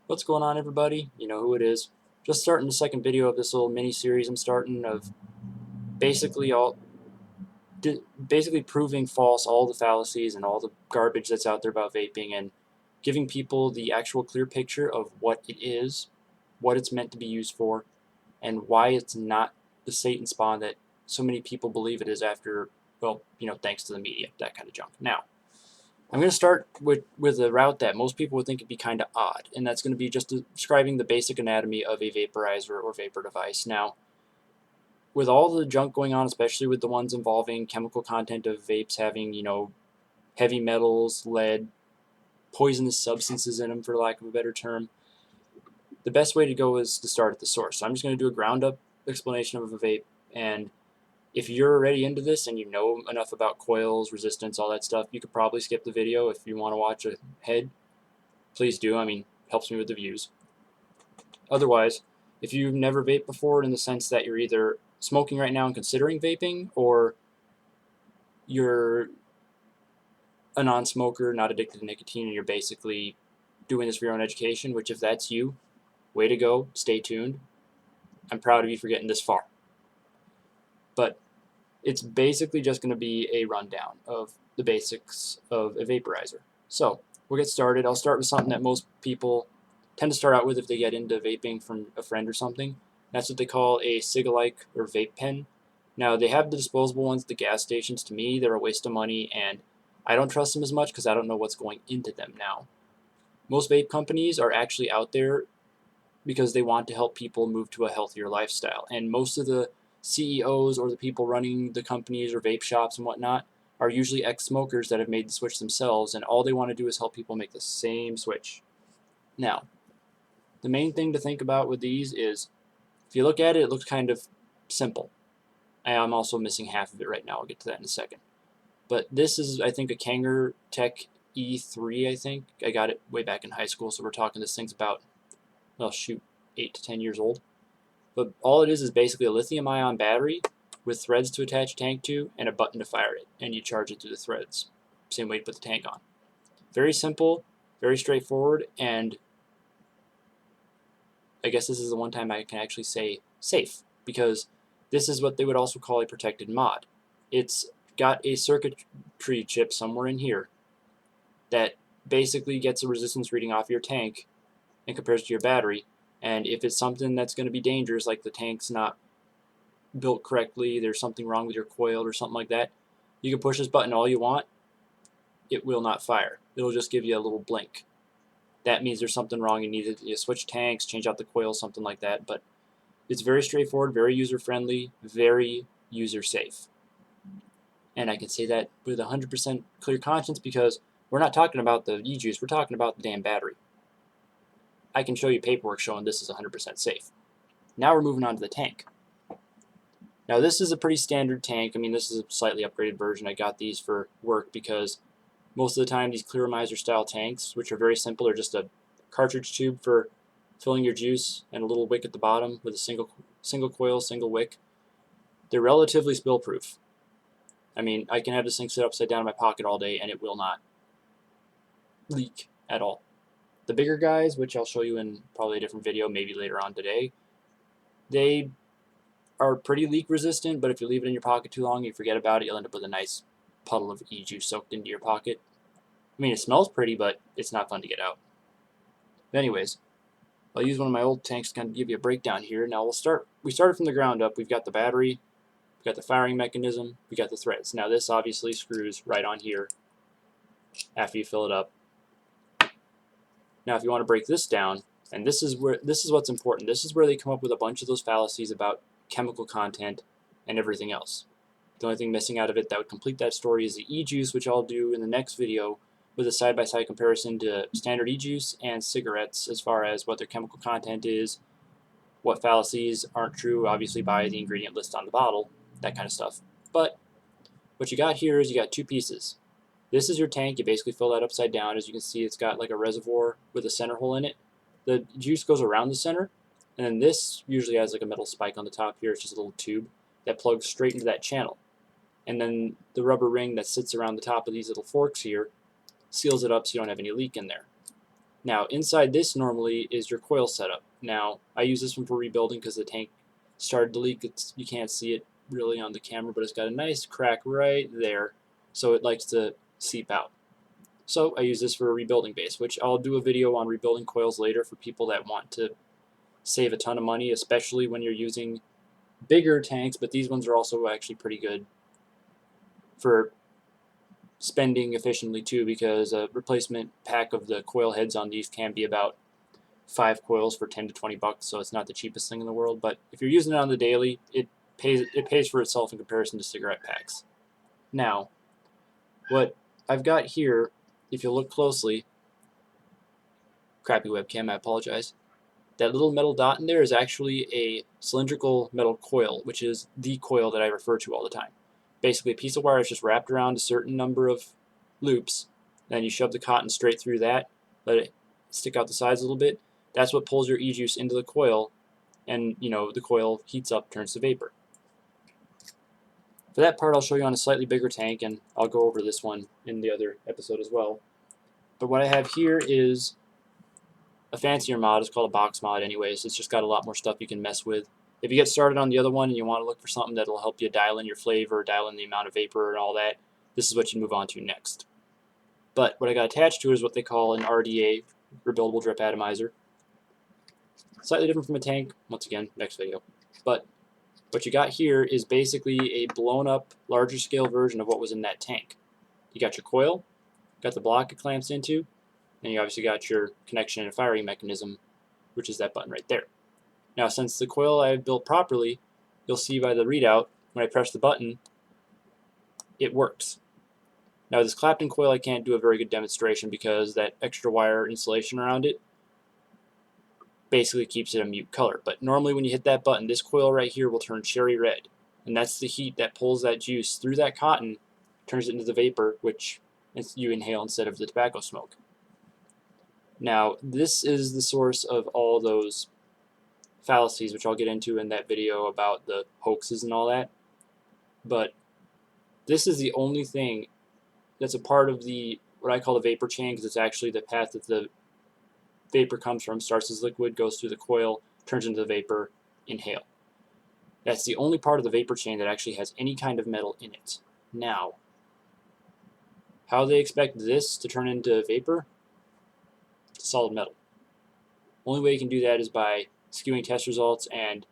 What's going on, everybody? You know who it is. Just starting the second video of this little mini series I'm starting of basically all basically proving false all the fallacies and all the garbage that's out there about vaping, and giving people the actual clear picture of what it is, what it's meant to be used for, and why it's not the Satan spawn that so many people believe it is after, well, thanks to the media, that kind of junk. Now, I'm going to start with a route that most people would think would be kind of odd, and that's going to be just describing the basic anatomy of a vaporizer or vapor device. Now, with all the junk going on, especially with the ones involving chemical content of vapes having, heavy metals, lead, poisonous substances in them, for lack of a better term, the best way to go is to start at the source. So I'm just going to do a ground up explanation of a vape, and if you're already into this and you know enough about coils, resistance, all that stuff, you could probably skip the video. If you want to watch ahead, please do. I mean, helps me with the views. Otherwise, if you've never vaped before, in the sense that you're either smoking right now and considering vaping, or you're a non-smoker, not addicted to nicotine, and you're basically doing this for your own education, which if that's you, way to go, stay tuned. I'm proud of you for getting this far. But it's basically just going to be a rundown of the basics of a vaporizer. So we'll get started. I'll start with something that most people tend to start out with if they get into vaping from a friend or something. That's what they call a cig-alike or vape pen. Now, they have the disposable ones at the gas stations. To me, they're a waste of money, and I don't trust them as much because I don't know what's going into them now. Most vape companies are actually out there because they want to help people move to a healthier lifestyle, and most of the CEOs or the people running the companies or vape shops and whatnot are usually ex-smokers that have made the switch themselves, and all they want to do is help people make the same switch. Now, the main thing to think about with these is, if you look at it, it looks kind of simple. I'm also missing half of it right now. I'll get to that in a second. But this is, I think, a Kanger Tech E3, I think. I got it way back in high school, so we're talking this thing's about, well, shoot, 8 to 10 years old. But all it is basically a lithium-ion battery with threads to attach a tank to and a button to fire it, and you charge it through the threads. Same way to put the tank on. Very simple, very straightforward, and I guess this is the one time I can actually say safe, because this is what they would also call a protected mod. It's got a circuitry chip somewhere in here that basically gets a resistance reading off your tank and compares to your battery, and if it's something that's going to be dangerous, like the tank's not built correctly, there's something wrong with your coil or something like that, you can push this button all you want, it will not fire. It'll just give you a little blink. That means there's something wrong. You need to switch tanks, change out the coil, something like that. But it's very straightforward, very user-friendly, very user-safe. And I can say that with 100% clear conscience because we're not talking about the e-juice, we're talking about the damn battery. I can show you paperwork showing this is 100% safe. Now we're moving on to the tank. Now this is a pretty standard tank. I mean, this is a slightly upgraded version. I got these for work because most of the time these Clearomizer style tanks, which are very simple, are just a cartridge tube for filling your juice and a little wick at the bottom with a single coil, single wick. They're relatively spill proof. I mean, I can have this thing sit upside down in my pocket all day and it will not leak at all. The bigger guys, which I'll show you in probably a different video, maybe later on today, they are pretty leak resistant, but if you leave it in your pocket too long, you forget about it, you'll end up with a nice puddle of e-juice soaked into your pocket. I mean, it smells pretty, but it's not fun to get out. But anyways, I'll use one of my old tanks to kind of give you a breakdown here. Now we started from the ground up. We've got the battery, we've got the firing mechanism, we got the threads. Now this obviously screws right on here after you fill it up. Now if you want to break this down, and this is what's important. This is where they come up with a bunch of those fallacies about chemical content and everything else. The only thing missing out of it that would complete that story is the e-juice, which I'll do in the next video with a side-by-side comparison to standard e-juice and cigarettes as far as what their chemical content is, what fallacies aren't true, obviously by the ingredient list on the bottle, that kind of stuff. But what you got here is you got two pieces. This is your tank. You basically fill that upside down. As you can see, it's got like a reservoir with a center hole in it. The juice goes around the center, and then this usually has like a metal spike on the top here. It's just a little tube that plugs straight into that channel. And then the rubber ring that sits around the top of these little forks here seals it up so you don't have any leak in there. Now inside this normally is your coil setup. Now I use this one for rebuilding because the tank started to leak. You can't see it really on the camera, but it's got a nice crack right there, so it likes to seep out. So I use this for a rebuilding base, which I'll do a video on rebuilding coils later for people that want to save a ton of money, especially when you're using bigger tanks, but these ones are also actually pretty good for spending efficiently too, because a replacement pack of the coil heads on these can be about 5 coils for 10 to 20 bucks, so it's not the cheapest thing in the world, but if you're using it on the daily, it pays for itself in comparison to cigarette packs. Now, what I've got here, if you look closely, crappy webcam, I apologize, that little metal dot in there is actually a cylindrical metal coil, which is the coil that I refer to all the time. Basically, a piece of wire is just wrapped around a certain number of loops, then you shove the cotton straight through that, let it stick out the sides a little bit. That's what pulls your e-juice into the coil, and the coil heats up, turns to vapor. For that part, I'll show you on a slightly bigger tank, and I'll go over this one in the other episode as well. But what I have here is a fancier mod. It's called a box mod anyways. It's just got a lot more stuff you can mess with. If you get started on the other one and you want to look for something that'll help you dial in your flavor, dial in the amount of vapor and all that, this is what you move on to next. But what I got attached to it is what they call an RDA, rebuildable drip atomizer. Slightly different from a tank, once again, next video. But what you got here is basically a blown up, larger scale version of what was in that tank. You got your coil, got the block it clamps into, and you obviously got your connection and firing mechanism, which is that button right there. Now, since the coil I have built properly, you'll see by the readout, when I press the button, it works. Now, this Clapton coil I can't do a very good demonstration because that extra wire insulation around it basically keeps it a mute color. But normally when you hit that button, this coil right here will turn cherry red. And that's the heat that pulls that juice through that cotton, turns it into the vapor, which you inhale instead of the tobacco smoke. Now, this is the source of all those fallacies, which I'll get into in that video about the hoaxes and all that. But this is the only thing that's a part of the what I call the vapor chain, because it's actually the path that the vapor comes from. Starts as liquid, goes through the coil, turns into the vapor, inhale. That's the only part of the vapor chain that actually has any kind of metal in it. Now, how they expect this to turn into vapor? It's solid metal. Only way you can do that is by skewing test results and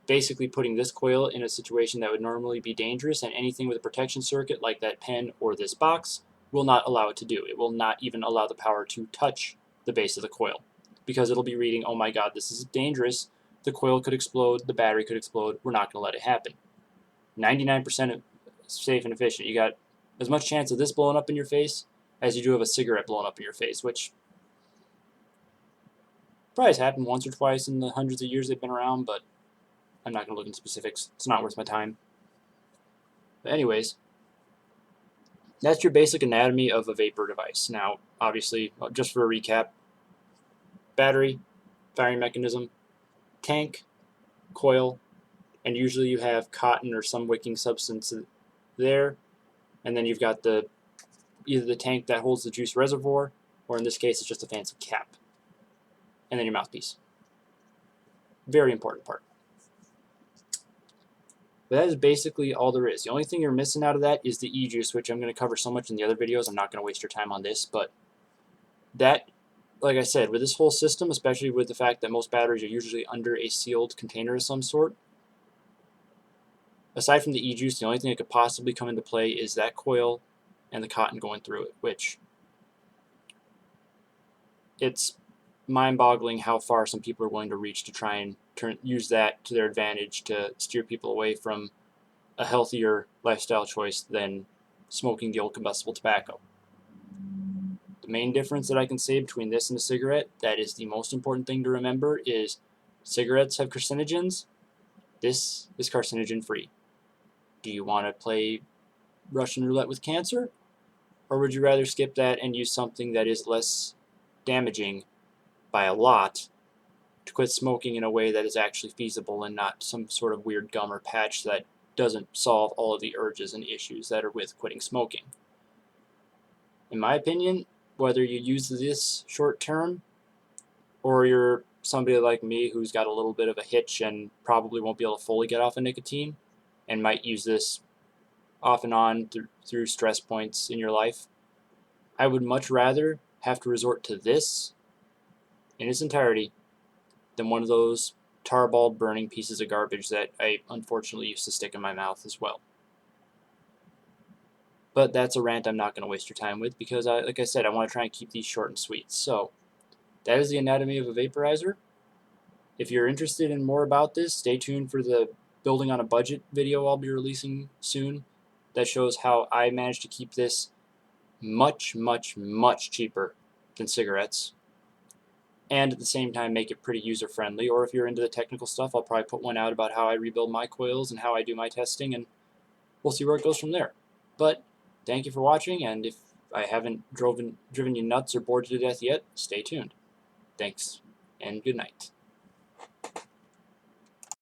basically putting this coil in a situation that would normally be dangerous, and anything with a protection circuit like that pen or this box will not allow it to do. It will not even allow the power to touch the base of the coil, because it'll be reading, oh my god, this is dangerous, the coil could explode, the battery could explode, we're not going to let it happen. 99% safe and efficient. You got as much chance of this blowing up in your face as you do of a cigarette blowing up in your face, which probably has happened once or twice in the hundreds of years they've been around, but I'm not going to look into specifics. It's not worth my time. But anyways, that's your basic anatomy of a vapor device. Now, obviously, just for a recap, battery, firing mechanism, tank, coil, and usually you have cotton or some wicking substance there, and then you've got either the tank that holds the juice reservoir, or in this case it's just a fancy cap, and then your mouthpiece. Very important part. But that is basically all there is. The only thing you're missing out of that is the e-juice, which I'm going to cover so much in the other videos, I'm not going to waste your time on this, but that, like I said, with this whole system, especially with the fact that most batteries are usually under a sealed container of some sort, aside from the e-juice, the only thing that could possibly come into play is that coil and the cotton going through it, which it's mind-boggling how far some people are willing to reach to try and use that to their advantage to steer people away from a healthier lifestyle choice than smoking the old combustible tobacco. The main difference that I can say between this and a cigarette, that is the most important thing to remember, is cigarettes have carcinogens. This is carcinogen-free. Do you want to play Russian roulette with cancer? Or would you rather skip that and use something that is less damaging by a lot to quit smoking in a way that is actually feasible and not some sort of weird gum or patch that doesn't solve all of the urges and issues that are with quitting smoking? In my opinion, whether you use this short term or you're somebody like me who's got a little bit of a hitch and probably won't be able to fully get off of nicotine and might use this off and on through stress points in your life, I would much rather have to resort to this in its entirety than one of those tarballed burning pieces of garbage that I unfortunately used to stick in my mouth as well. But that's a rant I'm not going to waste your time with because, like I said, I want to try and keep these short and sweet. So that is the anatomy of a vaporizer. If you're interested in more about this, stay tuned for the building on a budget video I'll be releasing soon that shows how I managed to keep this much, much, much cheaper than cigarettes and at the same time make it pretty user friendly. Or if you're into the technical stuff, I'll probably put one out about how I rebuild my coils and how I do my testing, and we'll see where it goes from there. But thank you for watching, and if I haven't driven you nuts or bored you to death yet, stay tuned. Thanks, and good night.